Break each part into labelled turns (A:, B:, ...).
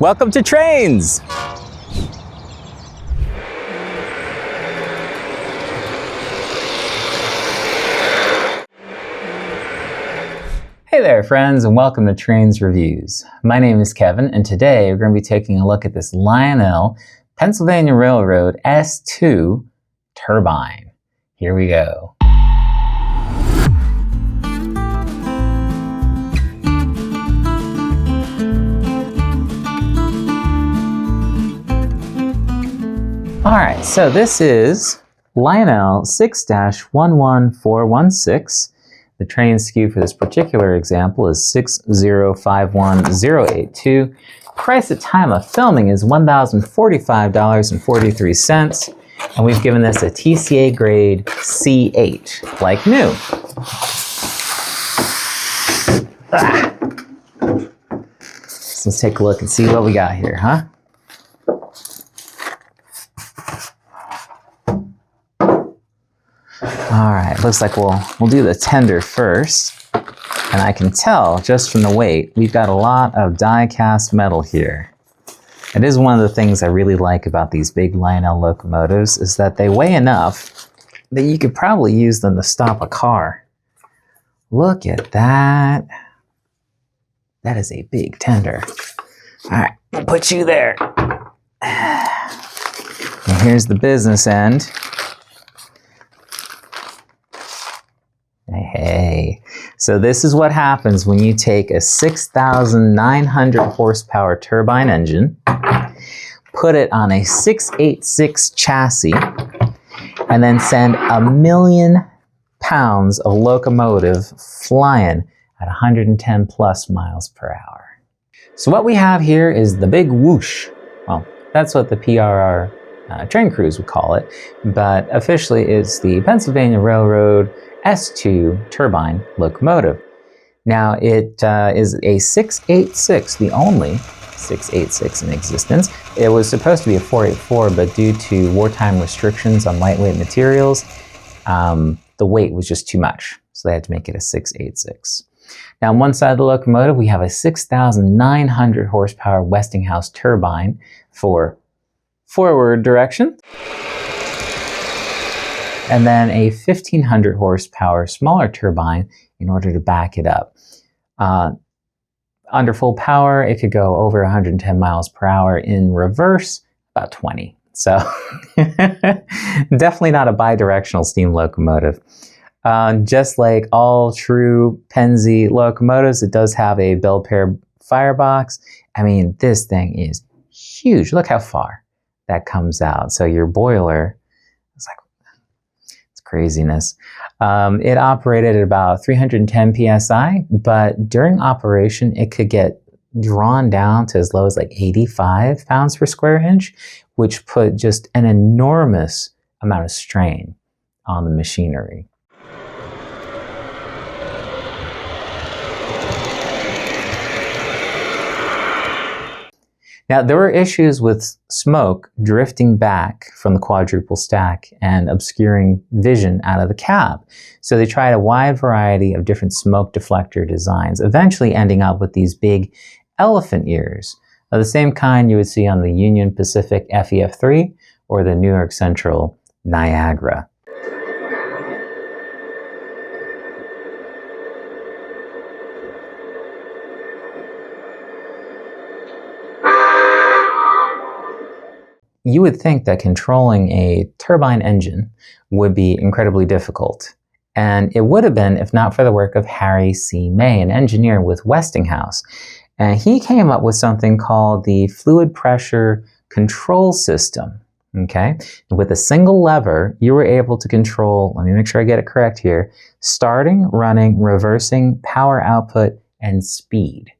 A: Welcome to Trainz! Hey there friends, and welcome to Trainz Reviews. My name is Kevin, and today we're going to be taking a look at this Lionel Pennsylvania Railroad S-2 turbine. Here we go. Alright, so this is Lionel 6-11416. The Trainz SKU for this particular example is 6051082. Price at time of filming is $1,045.43, and we've given this a TCA grade C8, like new. So let's take a look and see what we got here, huh? Alright, looks like we'll do the tender first. And I can tell just from the weight, we've got a lot of die-cast metal here. It is one of the things I really like about these big Lionel locomotives is that they weigh enough that you could probably use them to stop a car. Look at that. That is a big tender. Alright, I'll put you there. And here's the business end. Hey, so this is what happens when you take a 6,900 horsepower turbine engine, put it on a 686 chassis, and then send 1,000,000 pounds of locomotive flying at 110 plus miles per hour. So what we have here is the big whoosh. Well, that's what the PRR train crews would call it, but officially it's the Pennsylvania Railroad S-2 turbine locomotive. Now it is a 686, the only 686 in existence. It was supposed to be a 484, but due to wartime restrictions on lightweight materials, the weight was just too much, so they had to make it a 686. Now on one side of the locomotive, we have a 6,900 horsepower Westinghouse turbine for forward direction, and then a 1,500 horsepower smaller turbine in order to back it up. Under full power, it could go over 110 miles per hour. In reverse, about 20. So definitely not a bidirectional steam locomotive. Just like all true Pennsy locomotives, it does have a Bel-Pair firebox. I mean, this thing is huge. Look how far that comes out. So your boiler, it's like, craziness. It operated at about 310 psi, but during operation, it could get drawn down to as low as like 85 pounds per square inch, which put just an enormous amount of strain on the machinery. Now, there were issues with smoke drifting back from the quadruple stack and obscuring vision out of the cab. So they tried a wide variety of different smoke deflector designs, eventually ending up with these big elephant ears, of the same kind you would see on the Union Pacific FEF3 or the New York Central Niagara. You would think that controlling a turbine engine would be incredibly difficult. And it would have been if not for the work of Harry C. May, an engineer with Westinghouse. And he came up with something called the fluid pressure control system. Okay? And with a single lever, you were able to control, let me make sure I get it correct here, starting, running, reversing, power output, and speed.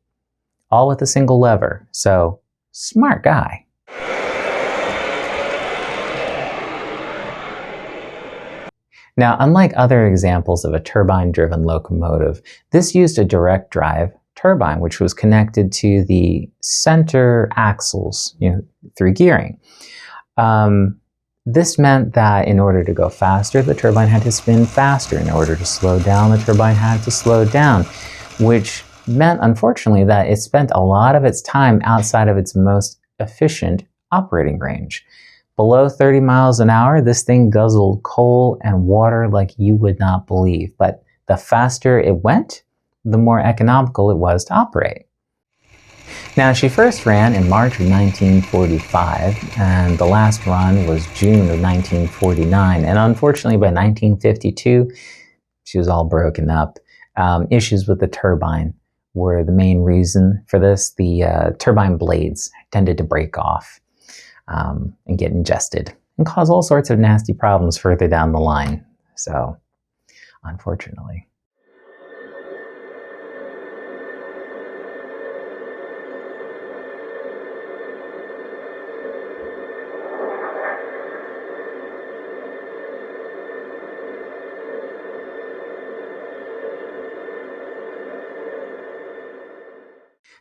A: All with a single lever. So, smart guy. Now, unlike other examples of a turbine-driven locomotive, this used a direct drive turbine, which was connected to the center axles, through gearing. This meant that in order to go faster, the turbine had to spin faster. In order to slow down, the turbine had to slow down, which meant, unfortunately, that it spent a lot of its time outside of its most efficient operating range. Below 30 miles an hour, this thing guzzled coal and water like you would not believe. But the faster it went, the more economical it was to operate. Now, she first ran in March of 1945, and the last run was June of 1949. And unfortunately, by 1952, she was all broken up. Issues with the turbine were the main reason for this. The turbine blades tended to break off and get ingested and cause all sorts of nasty problems further down the line. So, unfortunately.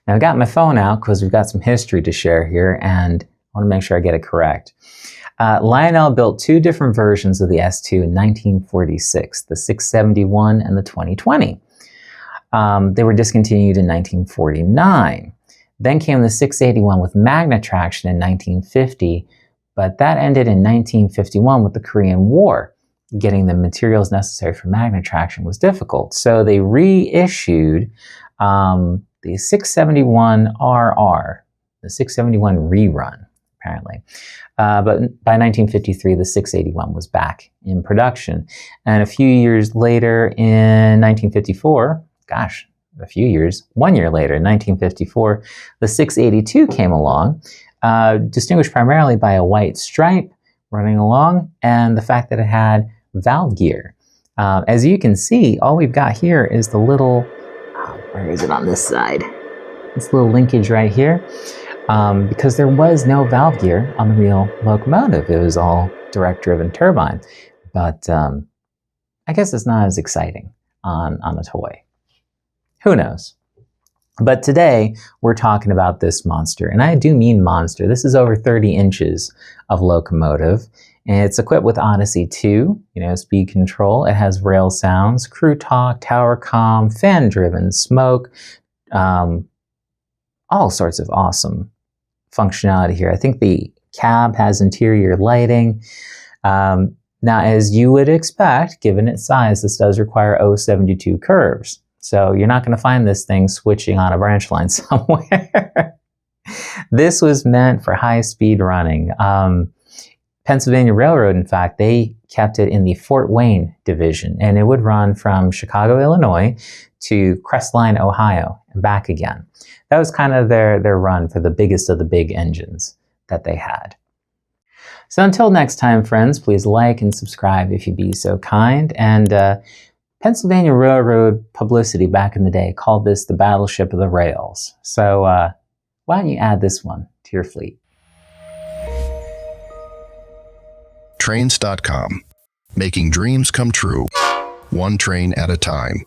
A: Now, I got my phone out because we've got some history to share here, and I want to make sure I get it correct. Lionel built two different versions of the S-2 in 1946, the 671 and the 2020. They were discontinued in 1949. Then came the 681 with magnet traction in 1950, but that ended in 1951 with the Korean War. Getting the materials necessary for magnet traction was difficult, so they reissued the 671RR, the 671 rerun, apparently. But by 1953, the 681 was back in production. And a few years later, in 1954, gosh, a few years, 1 year later, in 1954, the 682 came along, distinguished primarily by a white stripe running along and the fact that it had valve gear. As you can see, all we've got here is the little, where is it on this side? This little linkage right here, because there was no valve gear on the real locomotive. It was all direct-driven turbine. But I guess it's not as exciting on a toy. Who knows? But today, we're talking about this monster. And I do mean monster. This is over 30 inches of locomotive. And it's equipped with Odyssey 2, speed control. It has rail sounds, crew talk, tower comm, fan-driven smoke, all sorts of awesome functionality here. I think the cab has interior lighting. Now, as you would expect, given its size, this does require 072 curves. So you're not going to find this thing switching on a branch line somewhere. This was meant for high-speed running. Pennsylvania Railroad, in fact, they kept it in the Fort Wayne division, and it would run from Chicago, Illinois to Crestline, Ohio, and back again. That was kind of their run for the biggest of the big engines that they had. So until next time, friends, please like and subscribe if you'd be so kind. And Pennsylvania Railroad publicity back in the day called this the Battleship of the Rails. So why don't you add this one to your fleet?
B: Trainz.com, making dreams come true, one train at a time.